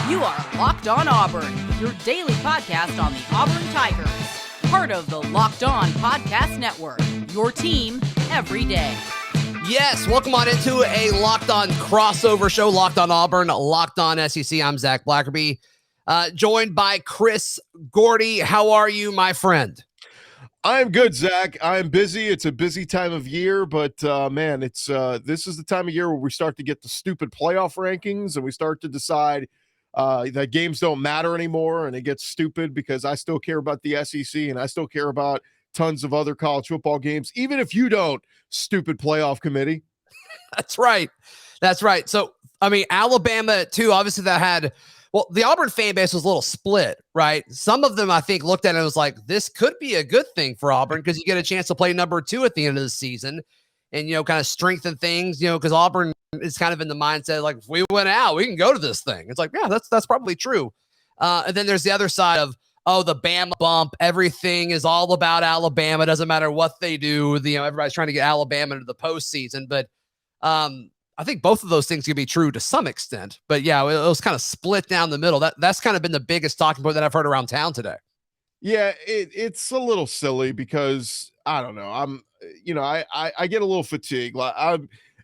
You are Locked On Auburn, your daily podcast on the Auburn Tigers. Part of the Locked On Podcast Network, your team every day. Yes, welcome on into a Locked On crossover show, Locked On Auburn, Locked On SEC. I'm Zach Blackerby, joined by Chris Gordy. How are you, my friend? I'm good, Zach. I'm busy. It's a busy time of year, but man, it's this is the time of year where we start to get the stupid playoff rankings, and we start to decide that games don't matter anymore, and it gets stupid because I still care about the SEC and I still care about tons of other college football games, even if you don't. Stupid playoff committee. That's right. That's right. So, I mean, Alabama too. Obviously, that had. Well, the Auburn fan base was a little split, right? Some of them, I think, looked at it and was like, this could be a good thing for Auburn because you get a chance to play number 2 at the end of the season and, you know, kind of strengthen things, you know, because Auburn is kind of in the mindset, like, if we went out, we can go to this thing. It's like, yeah, that's probably true. And then there's the other side of, oh, the Bama bump. Everything is all about Alabama. Doesn't matter what they do. You know, everybody's trying to get Alabama into the postseason. But I think both of those things can be true to some extent, but yeah, it was kind of split down the middle. That's kind of been the biggest talking point that I've heard around town today. Yeah, it's a little silly because I don't know. I get a little fatigued.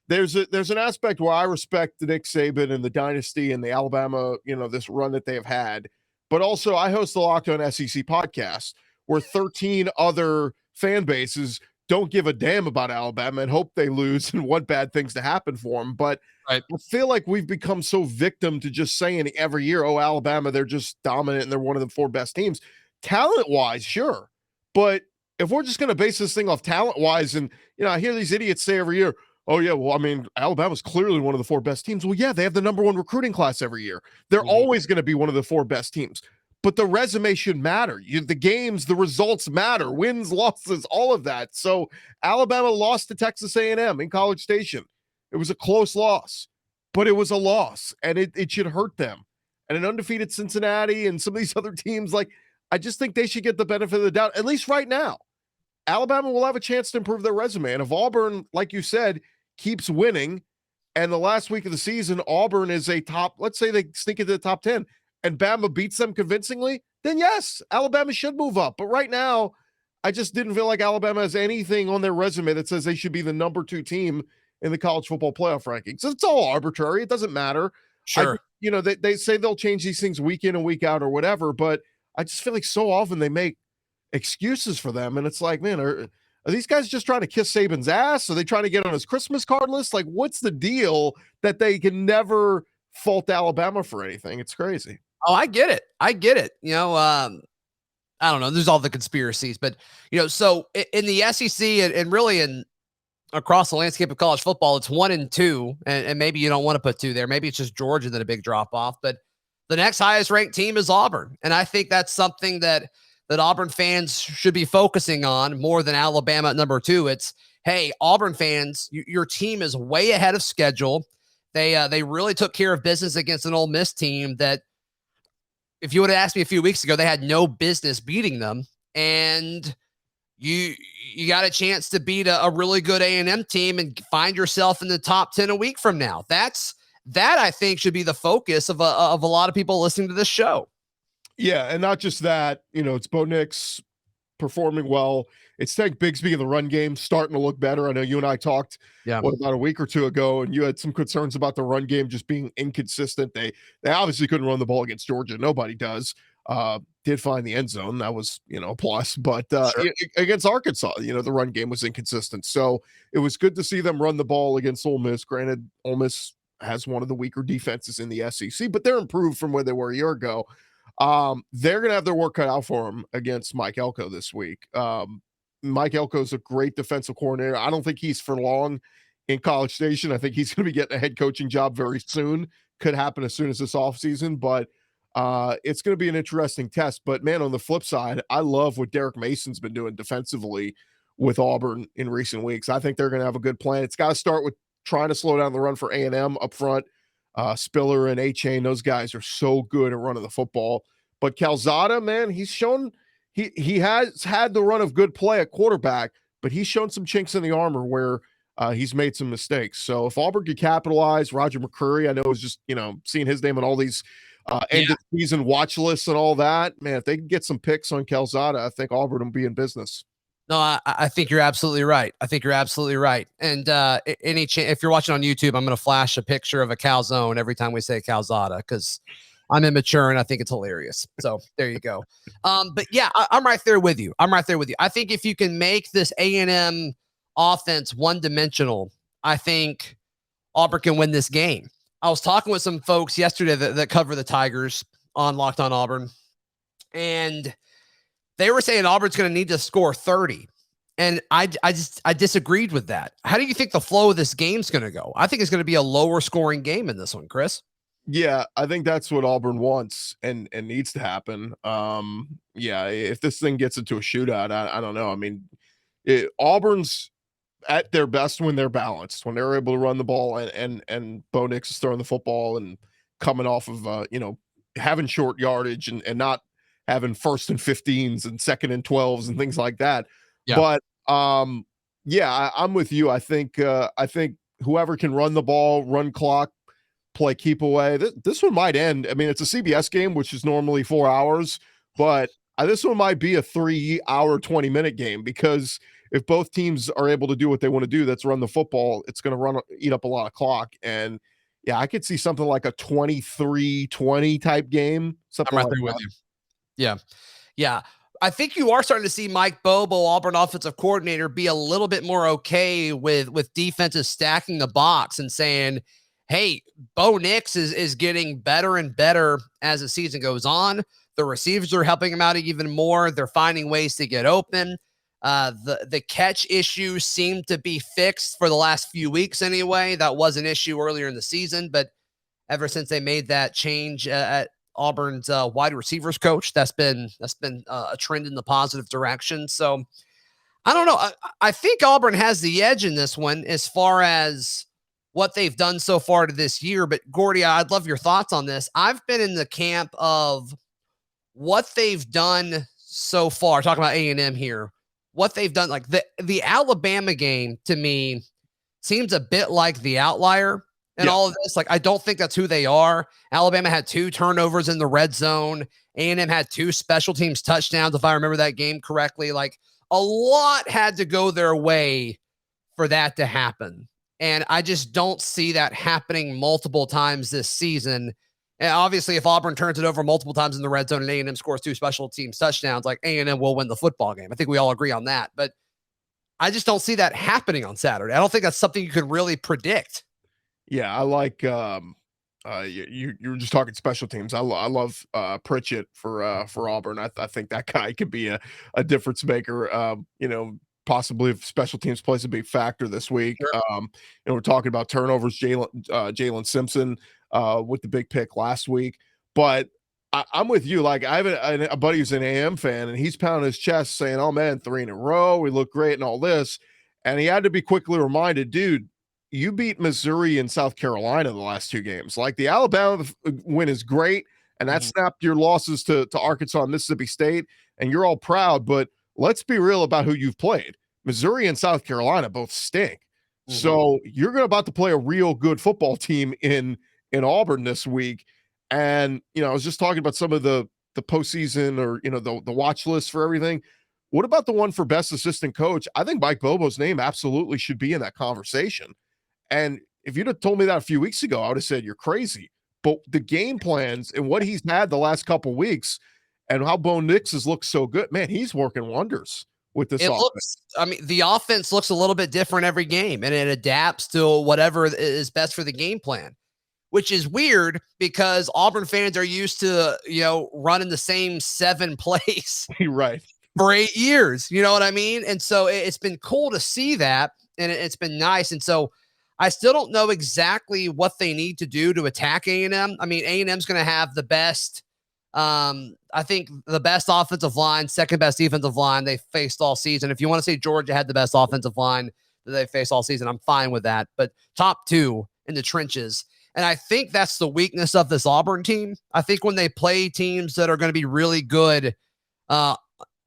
There's an aspect where I respect the Nick Saban and the dynasty and the Alabama, you know, this run that they have had, but also I host the Locked On SEC podcast where 13 other fan bases don't give a damn about Alabama and hope they lose and want bad things to happen for them. But right. I feel like we've become so victim to just saying every year, oh, Alabama, they're just dominant and they're one of the 4 best teams. Talent-wise, sure. But if we're just going to base this thing off talent-wise, and, you know, I hear these idiots say every year, oh, yeah, well, I mean, Alabama's clearly one of the 4 best teams. Well, yeah, they have the number 1 recruiting class every year. They're always going to be one of the 4 best teams. But the resume should matter. The games, the results matter. Wins, losses, all of that. So Alabama lost to Texas A&M in College Station. It was a close loss, but it was a loss, and it should hurt them. And an undefeated Cincinnati and some of these other teams, like, I just think they should get the benefit of the doubt, at least right now. Alabama will have a chance to improve their resume. And if Auburn, like you said, keeps winning, and the last week of the season, Auburn is a top, let's say they sneak into the top 10, and Bama beats them convincingly, then yes, Alabama should move up. But right now, I just didn't feel like Alabama has anything on their resume that says they should be the number 2 team in the college football playoff rankings. So it's all arbitrary. It doesn't matter. Sure. You know, they say they'll change these things week in and week out or whatever, but I just feel like so often they make excuses for them. And it's like, man, are these guys just trying to kiss Saban's ass? Are they trying to get on his Christmas card list? Like, what's the deal that they can never fault Alabama for anything? It's crazy. Oh, I get it. You know, I don't know. There's all the conspiracies, but, you know, so in the SEC and really in across the landscape of college football, it's 1 and 2, and maybe you don't want to put 2 there. Maybe it's just Georgia that a big drop off, but the next highest ranked team is Auburn. And I think that's something that Auburn fans should be focusing on more than Alabama at number 2. It's, hey, Auburn fans, your team is way ahead of schedule. They really took care of business against an Ole Miss team that, if you would have asked me a few weeks ago, they had no business beating them. And you got a chance to beat a really good A&M team and find yourself in the top 10 a week from now. That I think should be the focus of a lot of people listening to this show. Yeah, and not just that, you know, it's Bo Nix performing well. It's Tank Bigsby in the run game starting to look better. I know you and I talked about a week or 2 ago, and you had some concerns about the run game just being inconsistent. They obviously couldn't run the ball against Georgia. Nobody does. Did find the end zone. That was, you know, a plus. But sure. Against Arkansas, you know, the run game was inconsistent. So it was good to see them run the ball against Ole Miss. Granted, Ole Miss has one of the weaker defenses in the SEC, but they're improved from where they were a year ago. They're going to have their work cut out for them against Mike Elko this week. Mike Elko is a great defensive coordinator. I don't think he's for long in College Station. I think he's going to be getting a head coaching job very soon. Could happen as soon as this offseason, but it's going to be an interesting test. But, man, on the flip side, I love what Derek Mason's been doing defensively with Auburn in recent weeks. I think they're going to have a good plan. It's got to start with trying to slow down the run for A&M up front. Spiller and A-Chain, those guys are so good at running the football. But Calzada, man, he's shown he has had the run of good play at quarterback, but he's shown some chinks in the armor where he's made some mistakes. So if Auburn could capitalize, Roger McCreary, I know is just, you know, seeing his name on all these end of season watch lists and all that. Man, if they can get some picks on Calzada, I think Auburn will be in business. No, I think you're absolutely right. I think you're absolutely right. And if you're watching on YouTube, I'm going to flash a picture of a calzone every time we say Calzada because I'm immature and I think it's hilarious. So there you go. But yeah, I'm right there with you. I think if you can make this A&M offense one-dimensional, I think Auburn can win this game. I was talking with some folks yesterday that cover the Tigers on Locked On Auburn, and they were saying Auburn's going to need to score 30. And I disagreed with that. How do you think the flow of this game's going to go? I think it's going to be a lower scoring game in this one, Chris. Yeah, I think that's what Auburn wants and needs to happen. If this thing gets into a shootout, I don't know. I mean, Auburn's at their best when they're balanced, when they're able to run the ball and Bo Nix is throwing the football and coming off of having short yardage and not having 1st and 15s and 2nd and 12s and things like that. Yeah. But I'm with you. I think whoever can run the ball, run clock, play keep away, this one might end. I mean, it's a CBS game, which is normally 4 hours, but this one might be a 3-hour, 20-minute game because if both teams are able to do what they want to do, that's run the football, it's going to eat up a lot of clock. And yeah, I could see something like a 23-20 type game. Something I'm right there with you. Yeah. I think you are starting to see Mike Bobo, Auburn offensive coordinator, be a little bit more okay with defenses stacking the box and saying, hey, Bo Nix is getting better and better as the season goes on. The receivers are helping him out even more. They're finding ways to get open. The catch issue seemed to be fixed for the last few weeks anyway. That was an issue earlier in the season, but ever since they made that change at Auburn's wide receivers coach, that's been a trend in the positive direction. So I don't know. I think Auburn has the edge in this one as far as what they've done so far to this year. But Gordy, I'd love your thoughts on this. I've been in the camp of what they've done so far, talking about A&M here, what they've done. Like the Alabama game to me seems a bit like the outlier in all of this. Like, I don't think that's who they are. Alabama had 2 turnovers in the red zone. A&M had 2 special teams touchdowns, if I remember that game correctly. Like, a lot had to go their way for that to happen. And I just don't see that happening multiple times this season. And obviously, if Auburn turns it over multiple times in the red zone and A&M scores 2 special teams touchdowns, like A&M will win the football game. I think we all agree on that. But I just don't see that happening on Saturday. I don't think that's something you could really predict. Yeah, I like you were just talking special teams. I love Pritchett for Auburn. I think that guy could be a difference maker. Possibly if special teams plays a big factor this week. Sure. We're talking about turnovers. Jalen Simpson with the big pick last week. But I'm with you. Like, I have a buddy who's an AM fan, and he's pounding his chest saying, "Oh man, 3 in a row. We look great and all this." And he had to be quickly reminded, dude, you beat Missouri and South Carolina the last 2 games. Like, the Alabama win is great, and that snapped your losses to Arkansas and Mississippi State, and you're all proud. But let's be real about who you've played. Missouri and South Carolina both stink. Mm-hmm. So you're about to play a real good football team in Auburn this week. And, I was just talking about some of the postseason or, the watch list for everything. What about the one for best assistant coach? I think Mike Bobo's name absolutely should be in that conversation. And if you'd have told me that a few weeks ago, I would have said, you're crazy. But the game plans and what he's had the last couple of weeks and how Bo Nix has looked so good, man, he's working wonders with this offense. The offense looks a little bit different every game, and it adapts to whatever is best for the game plan, which is weird because Auburn fans are used to, running the same 7 plays right for 8 years. You know what I mean? And so it's been cool to see that, and it's been nice. And so I still don't know exactly what they need to do to attack A&M. I mean, A&M's going to have the best, I think the best offensive line, second best defensive line they faced all season. If you want to say Georgia had the best offensive line that they faced all season, I'm fine with that. But top 2 in the trenches. And I think that's the weakness of this Auburn team. I think when they play teams that are going to be really good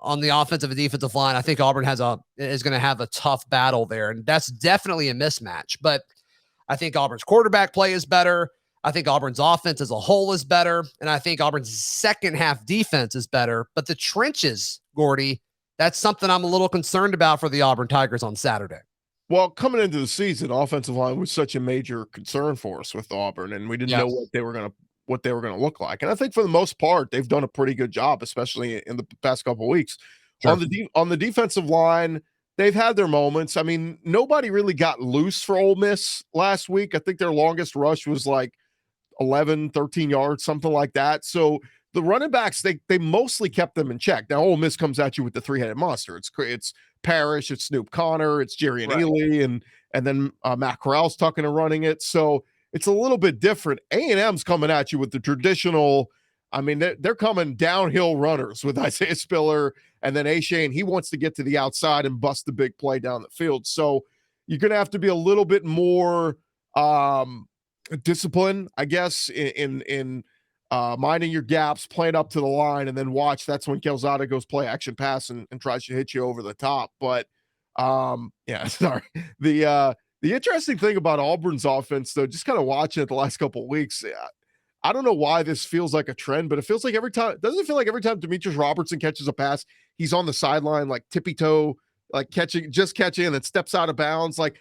on the offensive and defensive line, I think Auburn is going to have a tough battle there. And that's definitely a mismatch. But I think Auburn's quarterback play is better. I think Auburn's offense as a whole is better, and I think Auburn's second half defense is better. But the trenches, Gordy, that's something I'm a little concerned about for the Auburn Tigers on Saturday. Well, coming into the season, offensive line was such a major concern for us with Auburn, and we didn't know what they were going to look like. And I think for the most part, they've done a pretty good job, especially in the past couple of weeks. Sure. On the defensive line, they've had their moments. I mean, nobody really got loose for Ole Miss last week. I think their longest rush was like 11, 13 yards, something like that. So the running backs, they mostly kept them in check. Now, Ole Miss comes at you with the three-headed monster. It's Parrish, it's Snoop Connor, it's Jerry and Ely, and then Matt Corral's tucking and running it. So it's a little bit different. A&M's coming at you with the traditional. I mean, they're coming downhill runners with Isaiah Spiller and then A-Shane. He wants to get to the outside and bust the big play down the field. So you're going to have to be a little bit more disciplined, I guess, in minding your gaps, playing up to the line, and then watch. That's when Calzada goes play action pass and tries to hit you over the top. But sorry. The interesting thing about Auburn's offense, though, just kind of watching it the last couple of weeks, I don't know why this feels like a trend, but it feels like doesn't it feel like every time Demetrius Robertson catches a pass, he's on the sideline, like tippy toe, like catching, and then steps out of bounds. Like,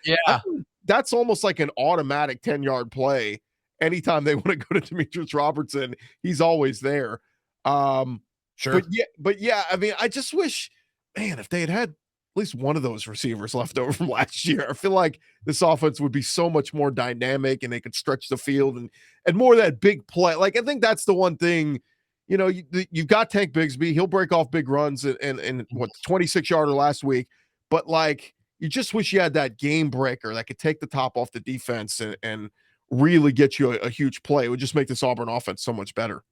that's almost like an automatic 10-yard play. Anytime they want to go to Demetrius Robertson, he's always there. Sure. But yeah, I mean, I just wish, man, if they had at least one of those receivers left over from last year, I feel like this offense would be so much more dynamic and they could stretch the field and more of that big play. Like, I think that's the one thing, you've got Tank Bigsby. He'll break off big runs and what, 26-yarder last week. But like, you just wish you had that game breaker that could take the top off the defense and really get you a huge play. It would just make this Auburn offense so much better.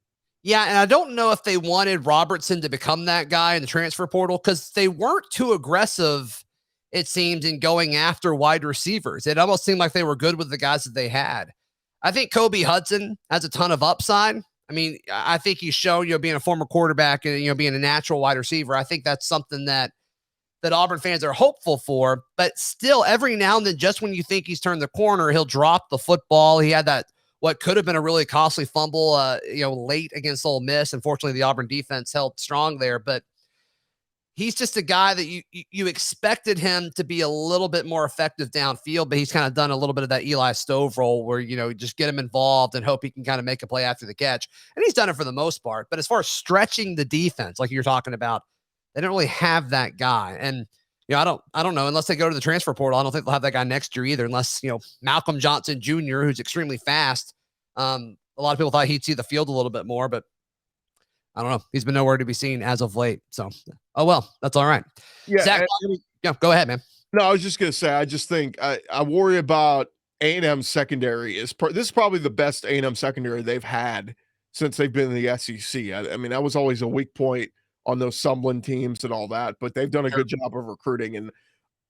Yeah, and I don't know if they wanted Robertson to become that guy in the transfer portal because they weren't too aggressive, it seems, in going after wide receivers. It almost seemed like they were good with the guys that they had. I think Kobe Hudson has a ton of upside. I mean, I think he's shown, being a former quarterback and, being a natural wide receiver. I think that's something that Auburn fans are hopeful for, but still every now and then, just when you think he's turned the corner, he'll drop the football. He had that, what could have been a really costly fumble, late against Ole Miss. Unfortunately, the Auburn defense held strong there, but he's just a guy that you expected him to be a little bit more effective downfield, but he's kind of done a little bit of that Eli Stove role where, just get him involved and hope he can kind of make a play after the catch. And he's done it for the most part, but as far as stretching the defense, like you're talking about, they don't really have that guy. And, I don't know, unless they go to the transfer portal, I don't think they'll have that guy next year either, unless, Malcolm Johnson Jr., who's extremely fast. A lot of people thought he'd see the field a little bit more, but I don't know. He's been nowhere to be seen as of late. So, oh, well, that's all right. Yeah. Zach, go ahead, man. No, I was just going to say, I just think I worry about A&M's secondary. This is probably the best A&M secondary they've had since they've been in the SEC. I mean, that was always a weak point on those Sumlin teams and all that, but they've done a good job of recruiting. And,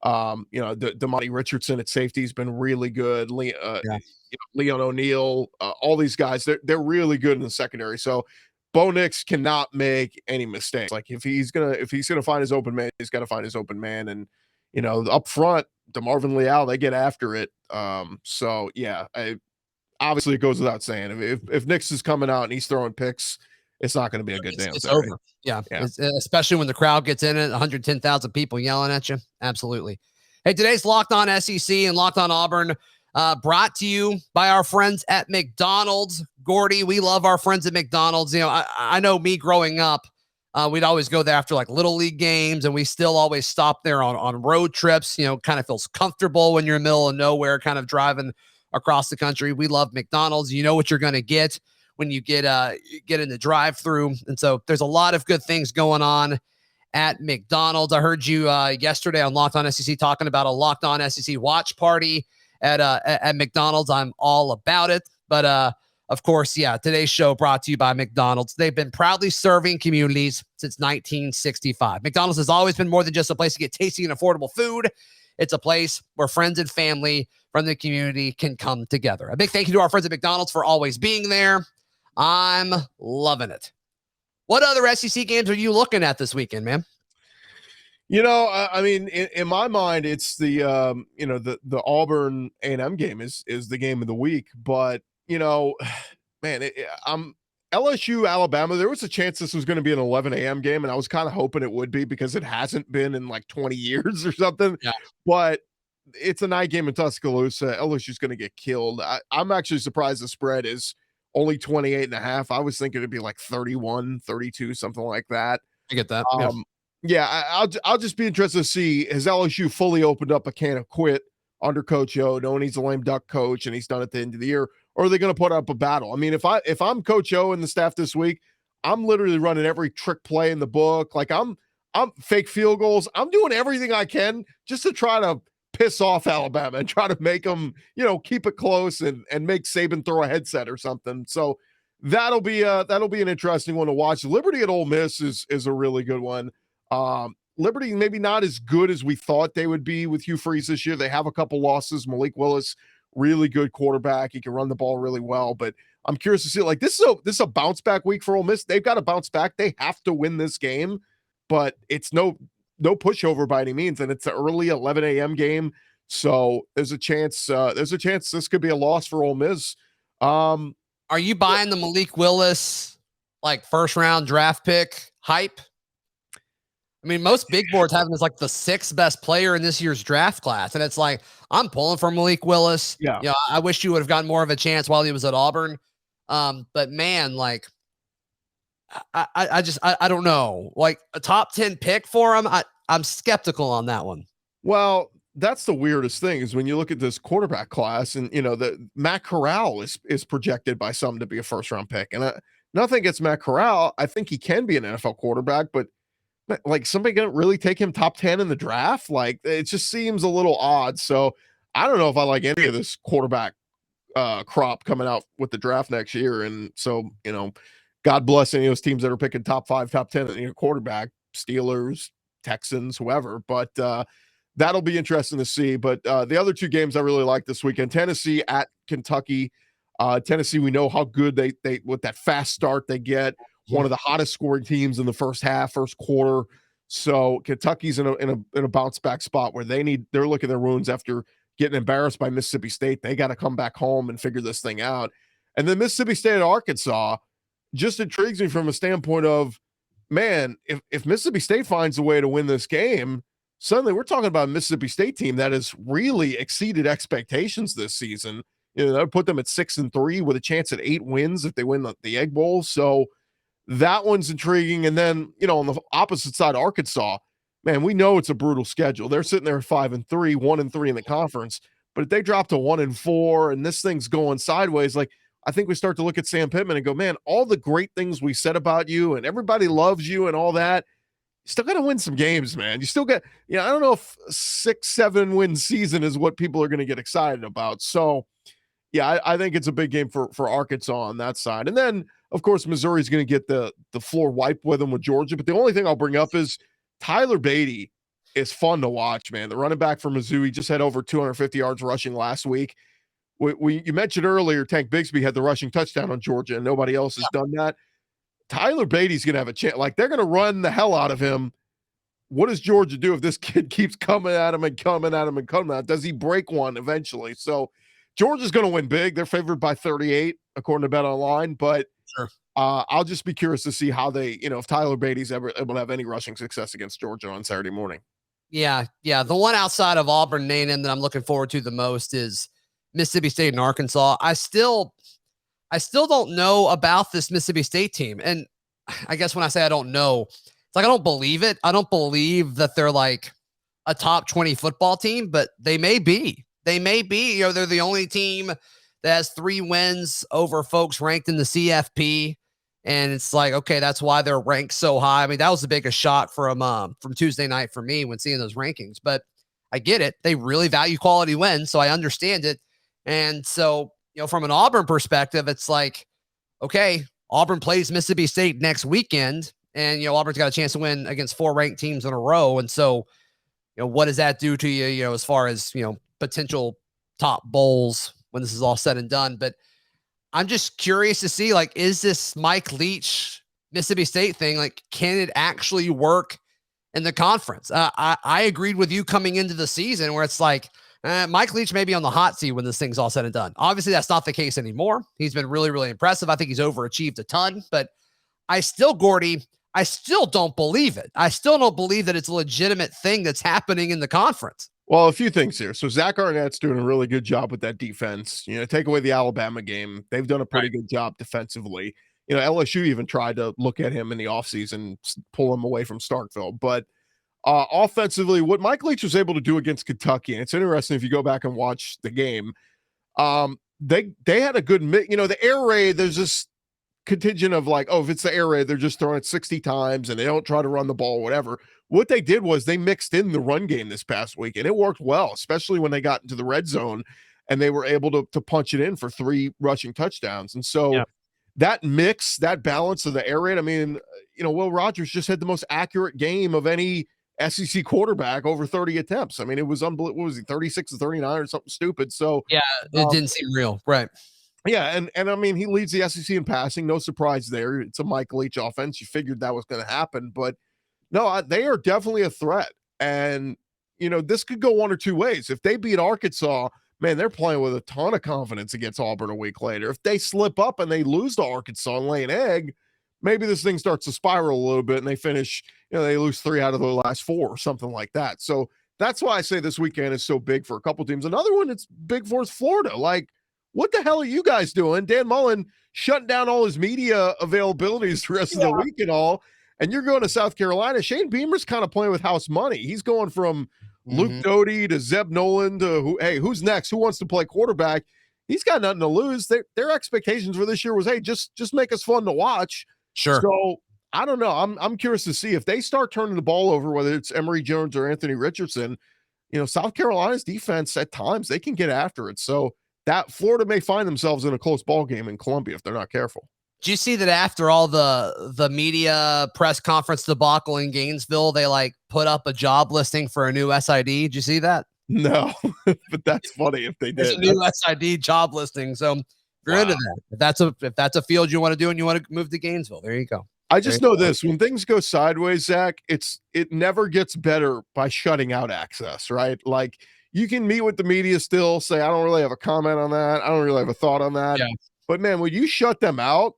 Damani Richardson at safety has been really good. Leon O'Neal, all these guys, they're really good in the secondary. So Bo Nix cannot make any mistakes. Like if he's gonna find his open man, he's got to find his open man. And, up front, DeMarvin Leal, they get after it. So yeah, obviously it goes without saying, if Nix is coming out and he's throwing picks, it's not going to be a good dance. It's over. Yeah. Especially when the crowd gets in it, 110,000 people yelling at you. Absolutely. Hey, today's Locked On SEC and Locked On Auburn, brought to you by our friends at McDonald's. Gordy, we love our friends at McDonald's. I know me growing up, we'd always go there after like little league games, and we still always stop there on road trips. Kind of feels comfortable when you're in the middle of nowhere, kind of driving across the country. We love McDonald's. You know what you're going to get when you get in the drive-through. And so there's a lot of good things going on at McDonald's. I heard you yesterday on Locked On SEC talking about a Locked On SEC watch party at McDonald's. I'm all about it. But of course, today's show brought to you by McDonald's. They've been proudly serving communities since 1965. McDonald's has always been more than just a place to get tasty and affordable food. It's a place where friends and family from the community can come together. A big thank you to our friends at McDonald's for always being there. I'm loving it. What other SEC games are you looking at this weekend, man? I mean, in my mind, it's the Auburn A&M game is the game of the week. But you know, man, I'm LSU, Alabama. There was a chance this was going to be an 11 a.m. game, and I was kind of hoping it would be because it hasn't been in like 20 years or something. Yeah. But it's a night game in Tuscaloosa. LSU's going to get killed. I'm actually surprised the spread is only 28.5. I was thinking it'd be like 31, 32, something like that. I get that. Yeah, I'll just be interested to see, has LSU fully opened up a can of quit under Coach O, knowing he's a lame duck coach and he's done at the end of the year, or are they going to put up a battle? I mean, if I'm Coach O and the staff this week, I'm literally running every trick play in the book. Like I'm fake field goals. I'm doing everything I can just to try to piss off Alabama and try to make them, keep it close and make Saban throw a headset or something. So that'll be an interesting one to watch. Liberty at Ole Miss is a really good one. Liberty maybe not as good as we thought they would be with Hugh Freeze this year. They have a couple losses. Malik Willis, really good quarterback. He can run the ball really well, but I'm curious to see, like, this is a bounce back week for Ole Miss. They've got to bounce back. They have to win this game, but it's no pushover by any means. And it's an early 11 a.m. game. So there's a chance this could be a loss for Ole Miss. Are you buying the Malik Willis, like, first round draft pick hype? I mean, most big boards have him as like the 6th best player in this year's draft class. And it's like, I'm pulling for Malik Willis. Yeah. I wish you would have gotten more of a chance while he was at Auburn. But man, like, I don't know, like a top 10 pick for him. I'm skeptical on that one. Well, that's the weirdest thing is when you look at this quarterback class and, the Matt Corral is projected by some to be a first round pick. And nothing against Matt Corral. I think he can be an NFL quarterback, but like somebody gonna really take him top 10 in the draft? Like it just seems a little odd. So I don't know if I like any of this quarterback crop coming out with the draft next year. And so, God bless any of those teams that are picking top 5, top 10 at quarterback, Steelers, Texans, whoever. But that'll be interesting to see. But the other 2 games I really like this weekend, Tennessee at Kentucky. Tennessee, we know how good they with that fast start they get. One of the hottest scoring teams in the first quarter. So Kentucky's in a bounce back spot where they're looking at their wounds after getting embarrassed by Mississippi State. They got to come back home and figure this thing out. And then Mississippi State at Arkansas just intrigues me from a standpoint of, man, if Mississippi State finds a way to win this game, suddenly we're talking about a Mississippi State team that has really exceeded expectations this season. That put them at 6-3 with a chance at 8 wins if they win the Egg Bowl. So that one's intriguing. And then, on the opposite side, Arkansas, man, we know it's a brutal schedule. They're sitting there at 5-3, 1-3 in the conference. But if they drop to 1-4 and this thing's going sideways, like I think we start to look at Sam Pittman and go, man, all the great things we said about you and everybody loves you and all that, you still got to win some games, man. You still got, I don't know if 6-7 win season is what people are going to get excited about. So yeah, I think it's a big game for Arkansas on that side. And then, of course, Missouri's going to get the floor wiped with them with Georgia. But the only thing I'll bring up is Tyler Beatty is fun to watch, man. The running back for Mizzou, he just had over 250 yards rushing last week. You mentioned earlier, Tank Bigsby had the rushing touchdown on Georgia, and nobody else has done that. Tyler Beatty's going to have a chance. Like, they're going to run the hell out of him. What does Georgia do if this kid keeps coming at him and coming at him and coming at him? Does he break one eventually? So Georgia's going to win big. They're favored by 38, according to Bet Online. But sure. I'll just be curious to see how they, if Tyler Beatty's ever able to have any rushing success against Georgia on Saturday morning. Yeah. The one outside of Auburn, A&M that I'm looking forward to the most is Mississippi State and Arkansas. I still don't know about this Mississippi State team. And I guess when I say I don't know, it's like I don't believe it. I don't believe that they're like a top 20 football team, but they may be. They may be, they're the only team that has 3 wins over folks ranked in the CFP. And it's like, okay, that's why they're ranked so high. I mean, that was the biggest shock from Tuesday night for me when seeing those rankings, but I get it. They really value quality wins. So I understand it. And so, from an Auburn perspective, it's like, okay, Auburn plays Mississippi State next weekend and, Auburn's got a chance to win against 4 ranked teams in a row. And so, what does that do to you, as far as, potential top bowls when this is all said and done? But I'm just curious to see, like, is this Mike Leach Mississippi State thing, like, can it actually work in the conference? I agreed with you coming into the season where it's like, Mike Leach may be on the hot seat when this thing's all said and done. Obviously, that's not the case anymore. He's been really, really impressive. I think he's overachieved a ton, but Gordy, I still don't believe it. I still don't believe that it's a legitimate thing that's happening in the conference. Well, a few things here. So Zach Arnett's doing a really good job with that defense. Take away the Alabama game. They've done a pretty good job defensively. LSU even tried to look at him in the offseason, pull him away from Starkville. But offensively, what Mike Leach was able to do against Kentucky, and it's interesting if you go back and watch the game, they had a good, the air raid, there's this contingent of like, oh, if it's the air raid, they're just throwing it 60 times and they don't try to run the ball, whatever. What they did was they mixed in the run game this past week, and it worked well, especially when they got into the red zone and they were able to punch it in for 3 rushing touchdowns. And so that mix, that balance of the air raid, I mean, Will Rogers just had the most accurate game of any SEC quarterback, over 30 attempts. I mean, it was unbelievable. What was he, 36 to 39 or something stupid? So yeah, it didn't seem real. Right. Yeah, and I mean, he leads the SEC in passing. No surprise there. It's a Mike Leach offense. You figured that was going to happen, but no, they are definitely a threat. And, this could go one or two ways. If they beat Arkansas, man, they're playing with a ton of confidence against Auburn a week later. If they slip up and they lose to Arkansas and lay an egg, maybe this thing starts to spiral a little bit and they finish, they lose 3 out of their last 4 or something like that. So that's why I say this weekend is so big for a couple teams. Another one that's big for is Florida. Like, what the hell are you guys doing? Dan Mullen shutting down all his media availabilities the rest of the week and all, and you're going to South Carolina. Shane Beamer's kind of playing with house money. He's going from Luke Doty to Zeb Nolan to who's next? Who wants to play quarterback? He's got nothing to lose. Their expectations for this year was, hey, just make us fun to watch. Sure. So I don't know. I'm curious to see if they start turning the ball over, whether it's Emory Jones or Anthony Richardson. South Carolina's defense at times they can get after it. So that Florida may find themselves in a close ball game in Columbia if they're not careful. Do you see that after all the media press conference debacle in Gainesville, they put up a job listing for a new SID? Did you see that? No, but that's funny if they did. It's a new SID job listing. So if you're into that, if that's a field you want to do and you want to move to Gainesville, there you go. I just know this: when things go sideways, Zach, it never gets better by shutting out access, right? Like, you can meet with the media still, say, I don't really have a comment on that. I don't really have a thought on that. Yeah. But man, when you shut them out,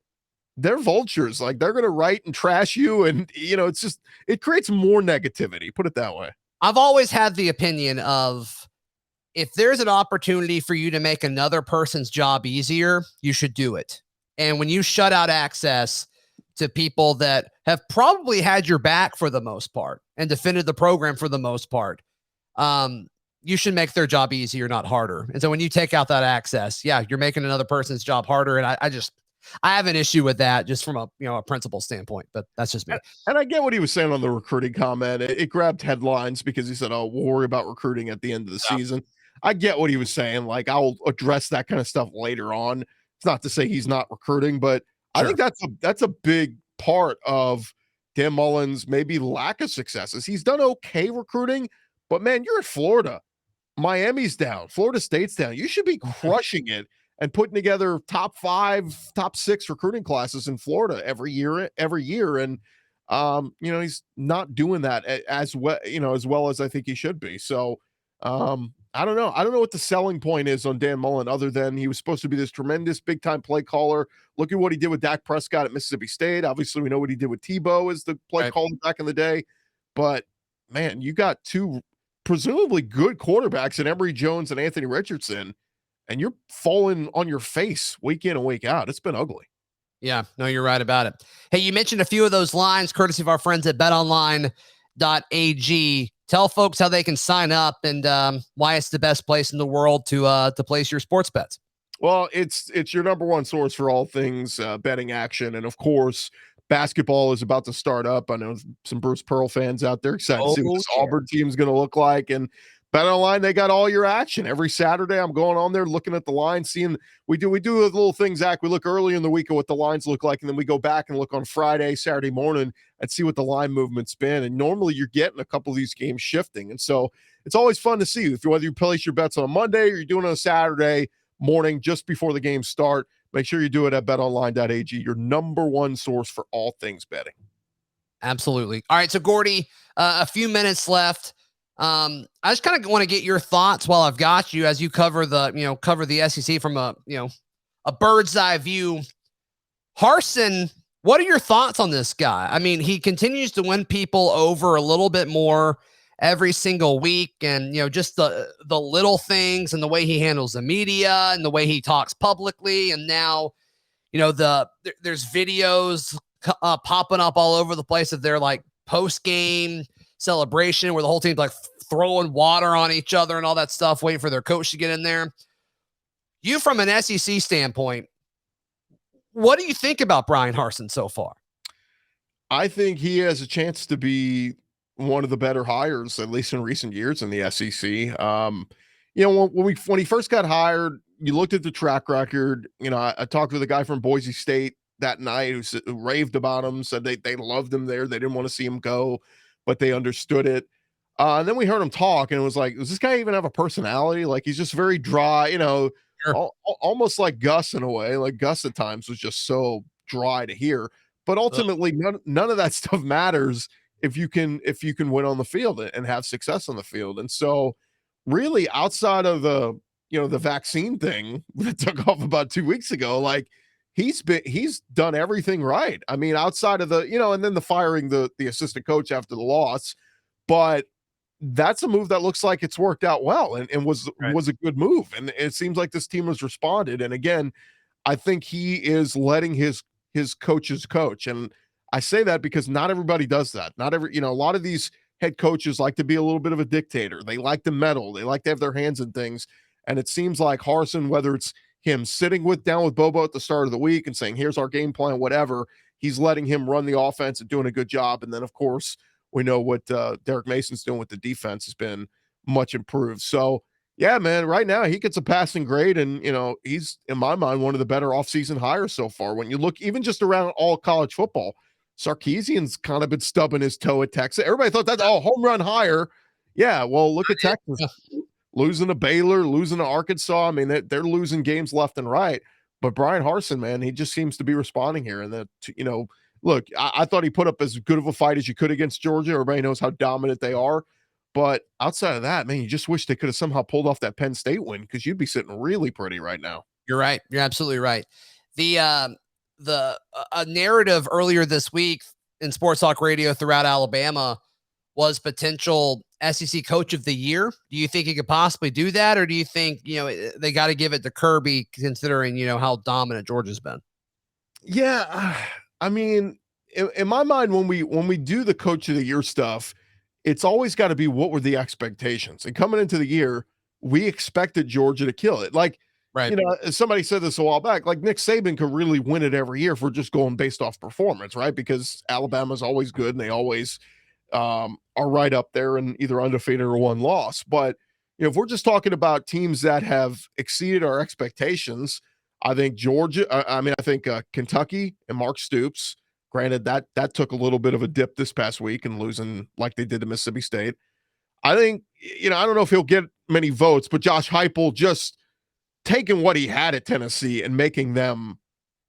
they're vultures. Like, they're going to write and trash you. And, it creates more negativity. Put it that way. I've always had the opinion of, if there's an opportunity for you to make another person's job easier, you should do it. And when you shut out access to people that have probably had your back for the most part and defended the program for the most part, you should make their job easier, not harder. And so when you take out that access, you're making another person's job harder. And I have an issue with that just from a principle standpoint, but that's just me. And I get what he was saying on the recruiting comment. It grabbed headlines because he said, oh, we'll worry about recruiting at the end of the season. I get what he was saying. Like, I'll address that kind of stuff later on. It's not to say he's not recruiting, but I think that's a big part of Dan Mullen's maybe lack of successes. He's done okay recruiting, but man, you're at Florida. Miami's down. Florida State's down. You should be crushing it and putting together top 5, top 6 recruiting classes in Florida every year. And, he's not doing that as well as I think he should be. So, I don't know. I don't know what the selling point is on Dan Mullen other than he was supposed to be this tremendous big time play caller. Look at what he did with Dak Prescott at Mississippi State. Obviously, we know what he did with Tebow as the play caller back in the day. But man, you got 2 presumably good quarterbacks in Emory Jones and Anthony Richardson, and you're falling on your face week in and week out. It's been ugly. Yeah, no, you're right about it. Hey, you mentioned a few of those lines, courtesy of our friends at betonline.ag. Tell folks how they can sign up and why it's the best place in the world to place your sports bets. Well, it's your number one source for all things betting action. And of course, basketball is about to start up. I know some Bruce Pearl fans out there excited to see what this Auburn team is going to look like. And BetOnline, they got all your action every Saturday. I'm going on there looking at the line, seeing we do a little thing, Zach. We look early in the week at what the lines look like, and then we go back and look on Friday, Saturday morning and see what the line movement's been. And normally you're getting a couple of these games shifting. And so it's always fun to see whether you place your bets on a Monday or you're doing it on a Saturday morning just before the games start. Make sure you do it at betonline.ag, your number one source for all things betting. Absolutely. All right, so Gordy, a few minutes left. I just kind of want to get your thoughts while I've got you as you cover the SEC from a bird's eye view. Harsin, what are your thoughts on this guy? I mean, he continues to win people over a little bit more every single week, and just the little things and the way he handles the media and the way he talks publicly, and now there's videos popping up all over the place of their like post-game celebration where the whole team's like throwing water on each other and all that stuff, waiting for their coach to get in there. You, from an SEC standpoint, what do you think about Bryan Harsin so far? I think he has a chance to be one of the better hires, at least in recent years in the SEC. When he first got hired, you looked at the track record. I talked with a guy from Boise State that night who raved about him, said they loved him there. They didn't want to see him go, but they understood it. And then we heard him talk, and it was like, does this guy even have a personality? Like, he's just very dry, Sure. almost like Gus in a way. Like Gus at times was just so dry to hear. But ultimately, none of that stuff matters if you can win on the field and have success on the field. And so, really, outside of the vaccine thing that took off about 2 weeks ago, like he's done everything right. I mean, outside of the and then the firing the assistant coach after the loss, but that's a move that looks like it's worked out well and was a good move. And it seems like this team has responded. And again, I think he is letting his coaches coach. And I say that because not everybody does that. Not every, a lot of these head coaches like to be a little bit of a dictator. They like to meddle. They like to have their hands in things. And it seems like Harsin, whether it's him sitting down with Bobo at the start of the week and saying, here's our game plan, whatever, he's letting him run the offense and doing a good job. And then, of course, we know what Derek Mason's doing with the defense has been much improved. So, yeah, man, right now he gets a passing grade, and, he's, in my mind, one of the better offseason hires so far. When you look even just around all college football, Sarkisian's kind of been stubbing his toe at Texas. Everybody thought that's home run hire. Yeah, well, look at Texas. Losing to Baylor, losing to Arkansas. I mean, they're losing games left and right. But Bryan Harsin, man, he just seems to be responding here. And that, look, I thought he put up as good of a fight as you could against Georgia. Everybody knows how dominant they are. But outside of that, man, you just wish they could have somehow pulled off that Penn State win, because you'd be sitting really pretty right now. You're right. You're absolutely right. The narrative earlier this week in Sports Talk Radio throughout Alabama was potential SEC Coach of the Year. Do you think he could possibly do that, or do you think they got to give it to Kirby, considering how dominant Georgia's been? Yeah, I mean, in my mind, when we do the Coach of the Year stuff, it's always got to be what were the expectations. And coming into the year, we expected Georgia to kill it. Like, right. Somebody said this a while back, like Nick Saban could really win it every year if we're just going based off performance, right? Because Alabama's always good and they always are right up there and either undefeated or one loss. But if we're just talking about teams that have exceeded our expectations, I think Kentucky and Mark Stoops, granted that took a little bit of a dip this past week and losing like they did to Mississippi State. I think, I don't know if he'll get many votes, but Josh Heupel just taking what he had at Tennessee and making them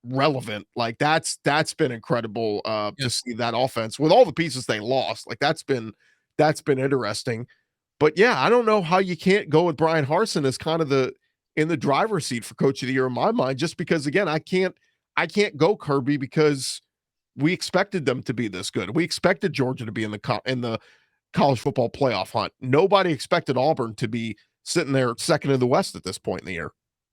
relevant. Like that's been incredible to see that offense with all the pieces they lost. Like that's been interesting. But yeah, I don't know how you can't go with Bryan Harsin as kind of in the driver's seat for Coach of the Year in my mind, just because again, I can't go Kirby because we expected them to be this good. We expected Georgia to be in the college football playoff hunt. Nobody expected Auburn to be sitting there second in the West at this point in the year.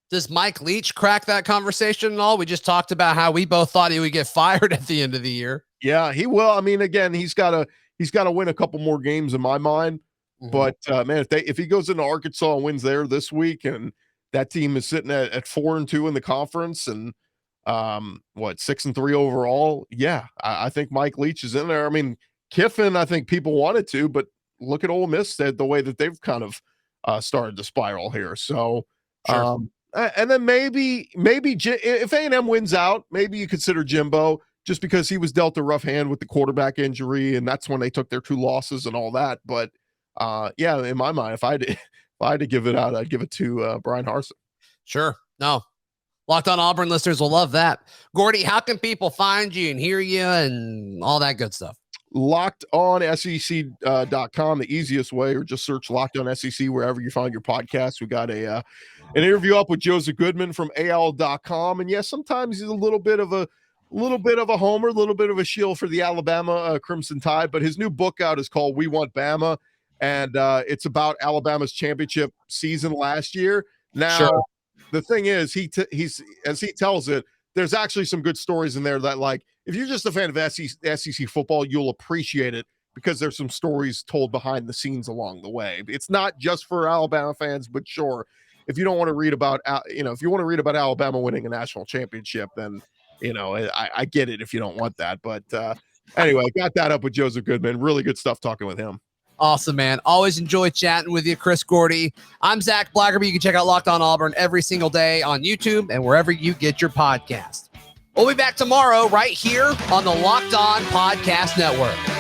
Does Mike Leach crack that conversation at all? We just talked about how we both thought he would get fired at the end of the year. Yeah, he will. I mean, again, he's got to win a couple more games in my mind. Mm-hmm. But man, if he goes into Arkansas and wins there this week, and that team is sitting at 4-2 in the conference, and 6-3 overall. Yeah, I think Mike Leach is in there. I mean, Kiffin, I think people wanted to, but look at Ole Miss, the way that they've kind of started to spiral here. So, sure. And then maybe if A&M wins out, maybe you consider Jimbo, just because he was dealt a rough hand with the quarterback injury, and that's when they took their 2 losses and all that. But yeah, in my mind, if I had to give it out, I'd give it to Bryan Harsin. Sure. No. Locked On Auburn listeners will love that. Gordy, how can people find you and hear you and all that good stuff? LockedOnSEC.com, the easiest way, or just search Locked On SEC wherever you find your podcast. We got an interview up with Joseph Goodman from AL.com, and yes, sometimes he's a little bit of a homer, a little bit of a shield for the Alabama Crimson Tide, but his new book out is called We Want Bama, and it's about Alabama's championship season last year. Now, the thing is, he's as he tells it, there's actually some good stories in there that, like, if you're just a fan of SEC football, you'll appreciate it because there's some stories told behind the scenes along the way. It's not just for Alabama fans, but sure, if you don't want to read about, if you want to read about Alabama winning a national championship, then, I get it if you don't want that. But anyway, got that up with Joseph Goodman. Really good stuff talking with him. Awesome, man. Always enjoy chatting with you, Chris Gordy. I'm Zach Blackerby. You can check out Locked On Auburn every single day on YouTube and wherever you get your podcast. We'll be back tomorrow right here on the Locked On Podcast Network.